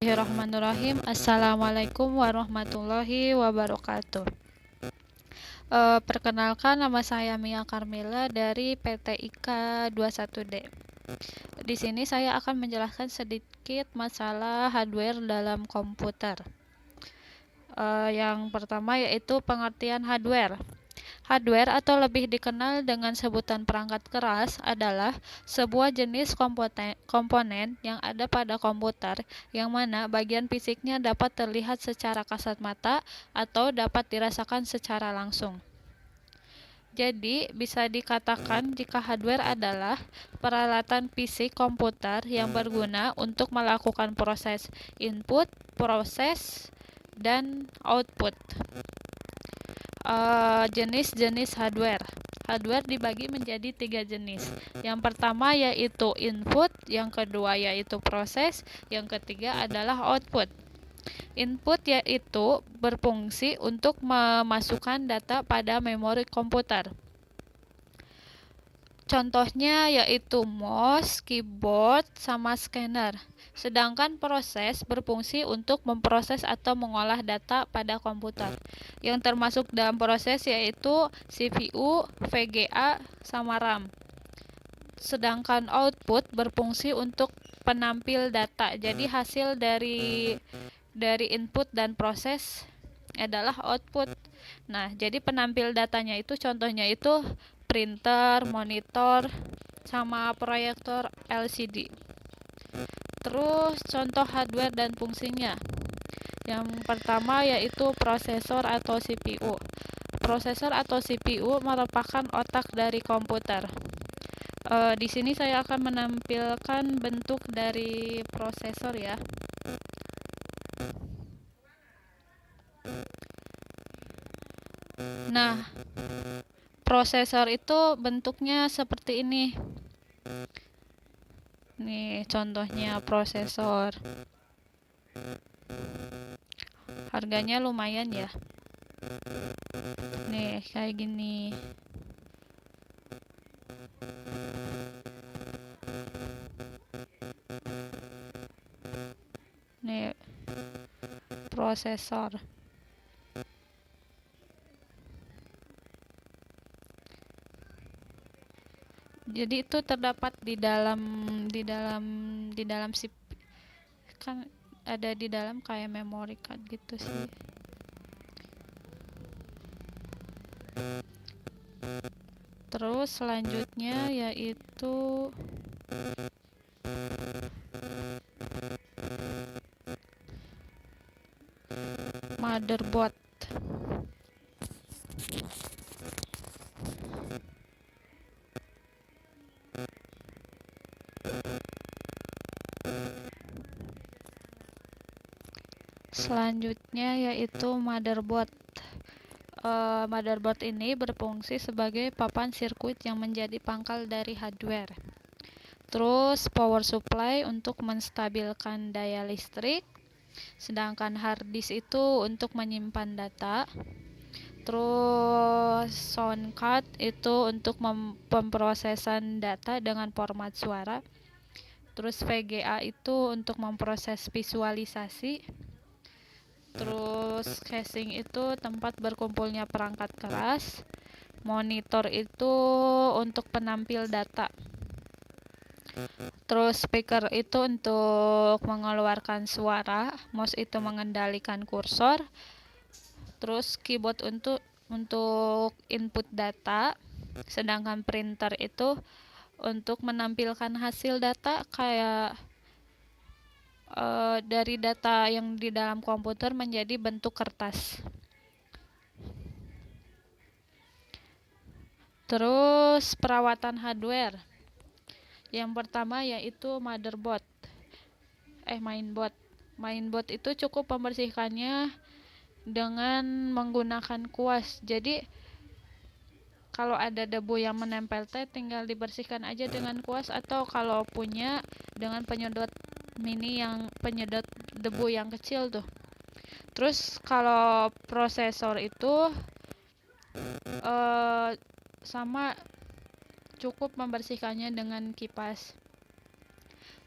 Bismillahirrahmanirrahim. Assalamualaikum warahmatullahi wabarakatuh. Perkenalkan, nama saya Mia Carmela dari PT IKA 21D. Di sini saya akan menjelaskan sedikit masalah hardware dalam komputer. Yang pertama yaitu pengertian hardware. Hardware atau lebih dikenal dengan sebutan perangkat keras adalah sebuah jenis komponen yang ada pada komputer yang mana bagian fisiknya dapat terlihat secara kasat mata atau dapat dirasakan secara langsung. Jadi, bisa dikatakan jika hardware adalah peralatan fisik komputer yang berguna untuk melakukan proses input, proses, dan output. Jenis-jenis hardware. Hardware dibagi menjadi 3 jenis. Yang pertama yaitu input, yang kedua yaitu proses, yang ketiga adalah output. Input yaitu berfungsi untuk memasukkan data pada memori komputer. Contohnya yaitu mouse, keyboard, sama scanner. Sedangkan proses berfungsi untuk memproses atau mengolah data pada komputer. Yang termasuk dalam proses yaitu CPU, VGA, sama RAM. Sedangkan output berfungsi untuk penampil data. Jadi hasil dari input dan proses adalah output. Nah, jadi penampil datanya itu contohnya itu printer, monitor, sama proyektor LCD. Terus contoh hardware dan fungsinya. Yang pertama yaitu prosesor atau CPU. Prosesor atau CPU merupakan otak dari komputer. Di sini saya akan menampilkan bentuk dari prosesor ya. Nah, prosesor itu bentuknya seperti ini. Nih, contohnya prosesor. Harganya lumayan ya. Nih, kayak gini. Nih, prosesor. Jadi itu terdapat di dalam si kan ada di dalam kayak memory card gitu sih. Terus selanjutnya yaitu motherboard. Selanjutnya yaitu motherboard. Motherboard ini berfungsi sebagai papan sirkuit yang menjadi pangkal dari hardware. Terus power supply untuk menstabilkan daya listrik. Sedangkan hard disk itu untuk menyimpan data. Terus sound card itu untuk pemrosesan data dengan format suara. Terus VGA itu untuk memproses visualisasi. Terus casing itu tempat berkumpulnya perangkat keras. Monitor itu untuk penampil data. Terus speaker itu untuk mengeluarkan suara. Mouse itu mengendalikan kursor. Terus keyboard untuk input data. Sedangkan printer itu untuk menampilkan hasil data kayak dari data yang di dalam komputer menjadi bentuk kertas. Terus perawatan hardware. Yang pertama yaitu motherboard. Mainboard. Mainboard itu cukup membersihkannya dengan menggunakan kuas. Jadi kalau ada debu yang menempel tinggal dibersihkan aja dengan kuas, atau kalau punya dengan penyedot mini yang penyedot debu yang kecil tuh. Terus kalau prosesor itu sama, cukup membersihkannya dengan kipas.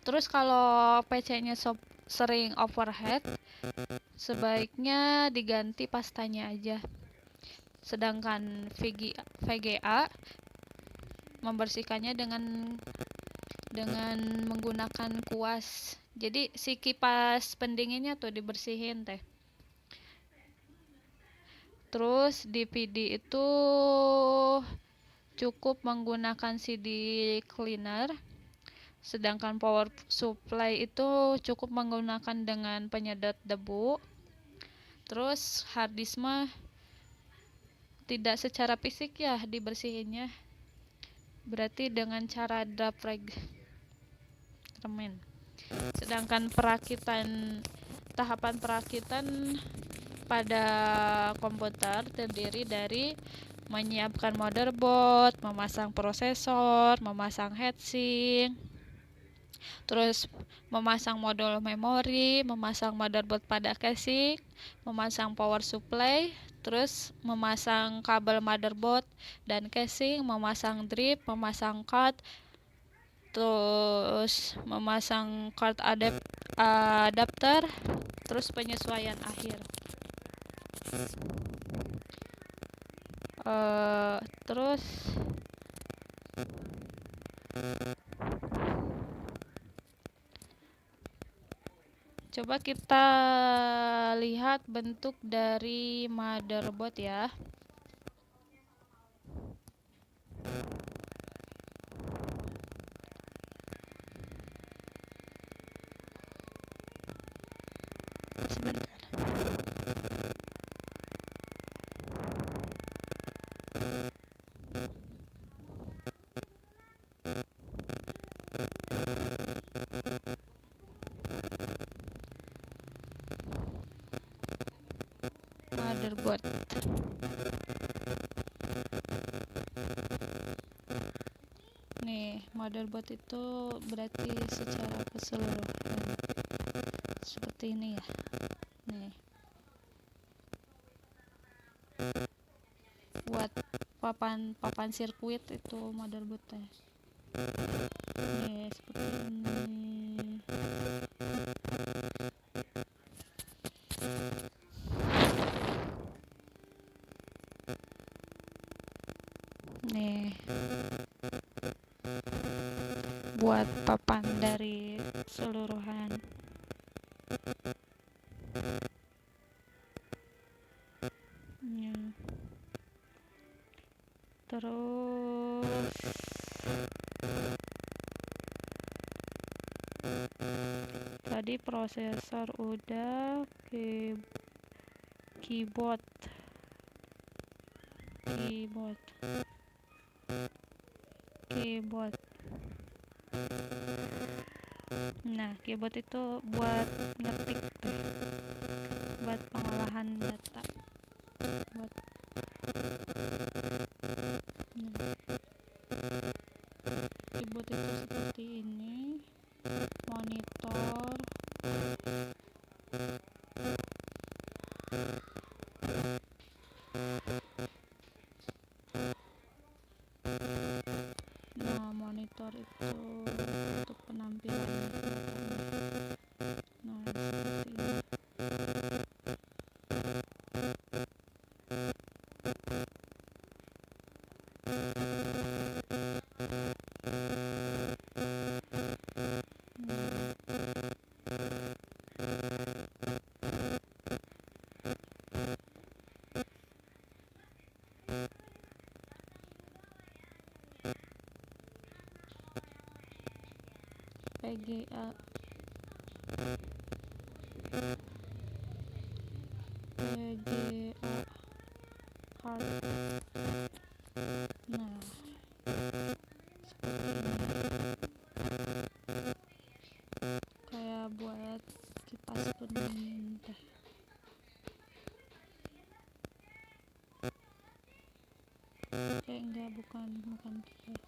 Terus kalau PC-nya sering overheat, sebaiknya diganti pastanya aja. Sedangkan VGA membersihkannya dengan menggunakan kuas. Jadi si kipas pendinginnya tuh dibersihin teh. Terus DVD itu cukup menggunakan CD cleaner, sedangkan power supply itu cukup menggunakan dengan penyedot debu. Terus hard disk mah tidak secara fisik ya dibersihinnya, berarti dengan cara drop fragment. Sedangkan tahapan perakitan pada komputer terdiri dari menyiapkan motherboard, memasang prosesor, memasang heatsink, terus memasang modul memori, memasang motherboard pada casing, memasang power supply, terus memasang kabel motherboard dan casing, memasang drip, memasang card, terus memasang card adapter, terus penyesuaian akhir. Terus coba kita lihat bentuk dari motherboard ya. Sebentar. Motherboard. Nih, motherboard itu berarti secara keseluruhan seperti ini ya. Nih. Buat papan sirkuit itu motherboardnya. Nih, seperti ini. Nih. Buat papan dari keseluruhan. Ya. Terus tadi prosesor udah, keyboard. Nah, keyboard itu buat ngetik tuh, buat pengolahan data. Keyboard itu seperti ini, monitor, nah monitor itu untuk penampilan datanya. Nah, seperti ini. VGA card. Nah, seperti ini. Kayak buat kipas pendingin teh. Enggak, bukan kipas.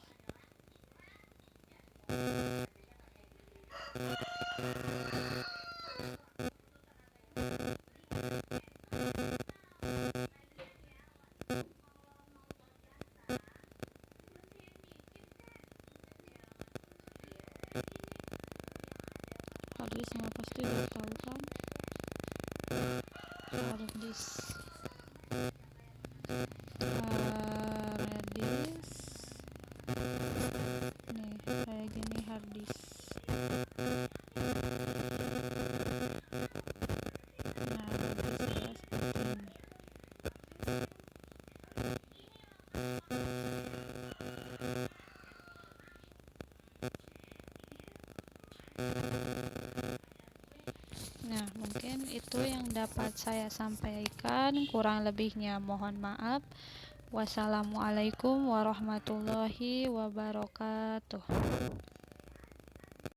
Harddisk mah pasti data hard disk, nih kayak gini hard disk. Nah, hasilnya seperti ini. Nah, mungkin itu yang dapat saya sampaikan. Kurang lebihnya mohon maaf. Wassalamualaikum warahmatullahi wabarakatuh.